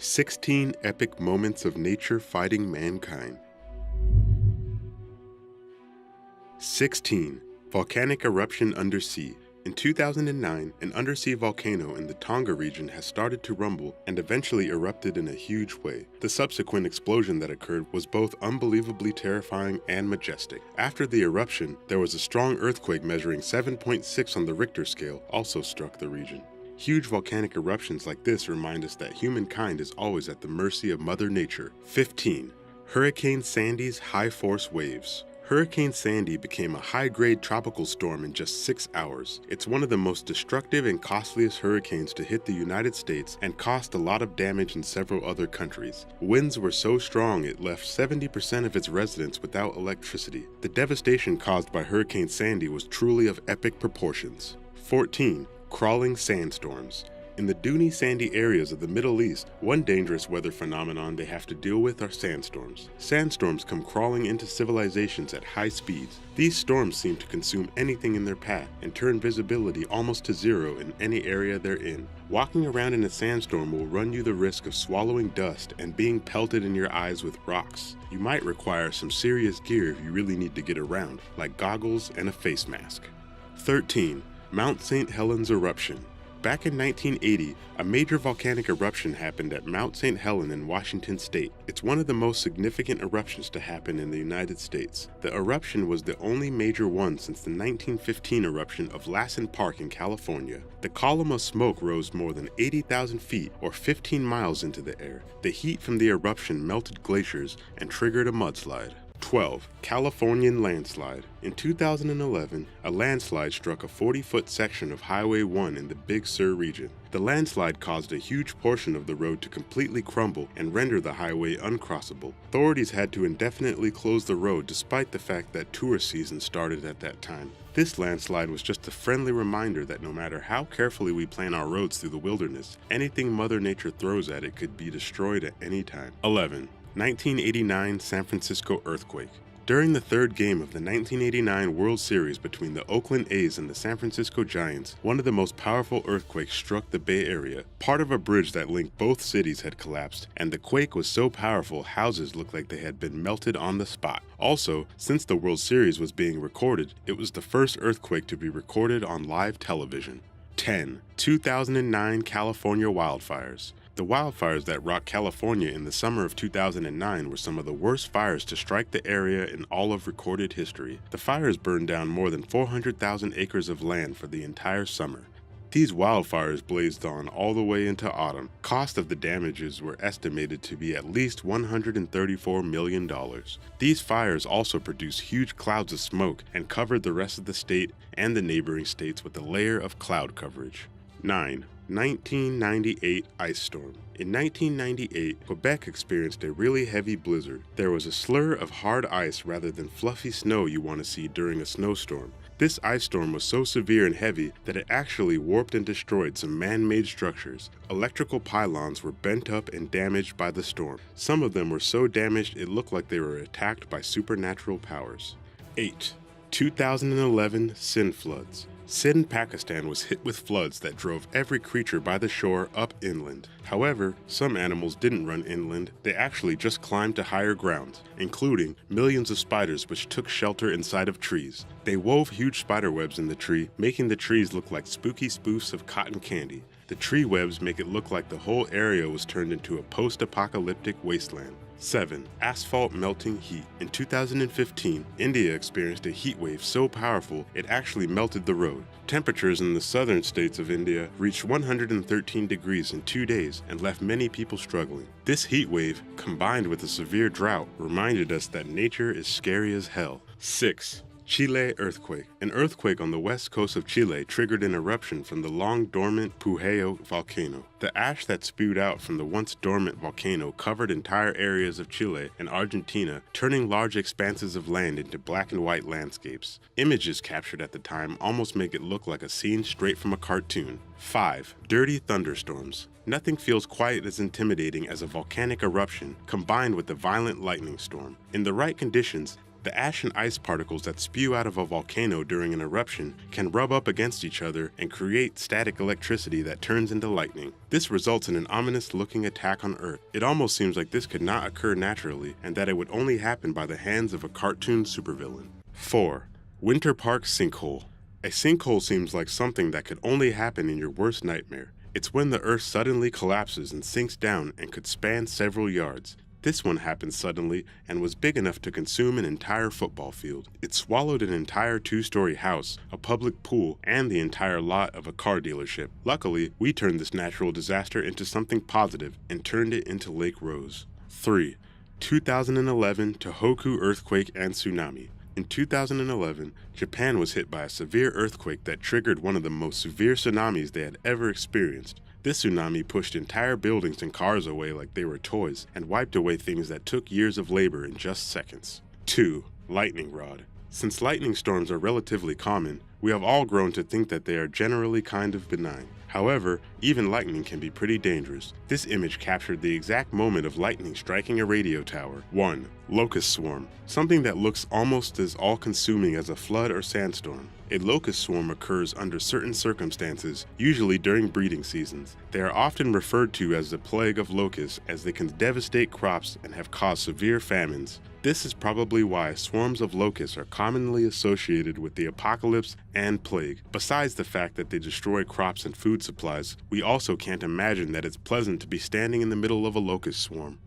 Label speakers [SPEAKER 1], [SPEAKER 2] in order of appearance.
[SPEAKER 1] 16 epic moments of nature fighting mankind. 16. Volcanic eruption undersea. In 2009, an undersea volcano in the Tonga region has started to rumble and eventually erupted in a huge way. The subsequent explosion that occurred was both unbelievably terrifying and majestic. After the eruption, there was a strong earthquake measuring 7.6 on the Richter scale also struck the region. Huge volcanic eruptions like this remind us that humankind is always at the mercy of Mother Nature. 15. Hurricane Sandy's high-force waves. Hurricane Sandy became a high-grade tropical storm in just 6 hours. It's one of the most destructive and costliest hurricanes to hit the United States and caused a lot of damage in several other countries. Winds were so strong it left 70% of its residents without electricity. The devastation caused by Hurricane Sandy was truly of epic proportions. 14. Crawling sandstorms. In the duny, sandy areas of the Middle East, one dangerous weather phenomenon they have to deal with are sandstorms. Sandstorms come crawling into civilizations at high speeds. These storms seem to consume anything in their path and turn visibility almost to zero in any area they're in. Walking around in a sandstorm will run you the risk of swallowing dust and being pelted in your eyes with rocks. You might require some serious gear if you really need to get around, like goggles and a face mask. 13. Mount St. Helens eruption. Back in 1980, a major volcanic eruption happened at Mount St. Helens in Washington state. It's one of the most significant eruptions to happen in the United States. The eruption was the only major one since the 1915 eruption of Lassen Park in California. The column of smoke rose more than 80,000 feet or 15 miles into the air. The heat from the eruption melted glaciers and triggered a mudslide. 12. Californian landslide. In 2011, a landslide struck a 40-foot section of Highway 1 in the Big Sur region. The landslide caused a huge portion of the road to completely crumble and render the highway uncrossable. Authorities had to indefinitely close the road despite the fact that tourist season started at that time. This landslide was just a friendly reminder that no matter how carefully we plan our roads through the wilderness, anything Mother Nature throws at it could be destroyed at any time. 11. 1989 San Francisco earthquake. During the third game of the 1989 World Series between the Oakland A's and the San Francisco Giants, one of the most powerful earthquakes struck the Bay Area. Part of a bridge that linked both cities had collapsed, and the quake was so powerful houses looked like they had been melted on the spot. Also, since the World Series was being recorded, it was the first earthquake to be recorded on live television. 10. 2009 California wildfires. The wildfires that rocked California in the summer of 2009 were some of the worst fires to strike the area in all of recorded history. The fires burned down more than 400,000 acres of land for the entire summer. These wildfires blazed on all the way into autumn. Cost of the damages were estimated to be at least $134 million. These fires also produced huge clouds of smoke and covered the rest of the state and the neighboring states with a layer of cloud coverage. 9. 1998 ice storm. In 1998, Quebec experienced a really heavy blizzard. There was a slur of hard ice rather than fluffy snow you want to see during a snowstorm. This ice storm was so severe and heavy that it actually warped and destroyed some man-made structures. Electrical pylons were bent up and damaged by the storm. Some of them were so damaged it looked like they were attacked by supernatural powers. 8. 2011 Sindh floods. Sindh, Pakistan was hit with floods that drove every creature by the shore up inland. However, some animals didn't run inland, they actually just climbed to higher ground, including millions of spiders which took shelter inside of trees. They wove huge spider webs in the tree, making the trees look like spooky spoofs of cotton candy. The tree webs make it look like the whole area was turned into a post-apocalyptic wasteland. 7. Asphalt melting heat. In 2015, India experienced a heat wave so powerful it actually melted the road. Temperatures in the southern states of India reached 113 degrees in 2 days and left many people struggling. This heat wave, combined with a severe drought, reminded us that nature is scary as hell. 6. Chile earthquake. An earthquake on the west coast of Chile triggered an eruption from the long-dormant Pujayo volcano. The ash that spewed out from the once dormant volcano covered entire areas of Chile and Argentina, turning large expanses of land into black and white landscapes. Images captured at the time almost make it look like a scene straight from a cartoon. 5. Dirty thunderstorms. Nothing feels quite as intimidating as a volcanic eruption combined with a violent lightning storm. In the right conditions, The ash and ice particles that spew out of a volcano during an eruption can rub up against each other and create static electricity that turns into lightning. This results in an ominous-looking attack on Earth. It almost seems like this could not occur naturally and that it would only happen by the hands of a cartoon supervillain. 4. Winter Park Sinkhole. A sinkhole seems like something that could only happen in your worst nightmare. It's when the Earth suddenly collapses and sinks down and could span several yards. This one happened suddenly and was big enough to consume an entire football field. It swallowed an entire 2-story house, a public pool, and the entire lot of a car dealership. Luckily, we turned this natural disaster into something positive and turned it into Lake Rose. 3. 2011 Tohoku earthquake and tsunami. In 2011, Japan was hit by a severe earthquake that triggered one of the most severe tsunamis they had ever experienced. This tsunami pushed entire buildings and cars away like they were toys and wiped away things that took years of labor in just seconds. 2. Lightning rod. Since lightning storms are relatively common, we have all grown to think that they are generally kind of benign. However, even lightning can be pretty dangerous. This image captured the exact moment of lightning striking a radio tower. 1. Locust swarm. Something that looks almost as all-consuming as a flood or sandstorm. A locust swarm occurs under certain circumstances, usually during breeding seasons. They are often referred to as the plague of locusts as they can devastate crops and have caused severe famines. This is probably why swarms of locusts are commonly associated with the apocalypse and plague. Besides the fact that they destroy crops and food supplies, we also can't imagine that it's pleasant to be standing in the middle of a locust swarm.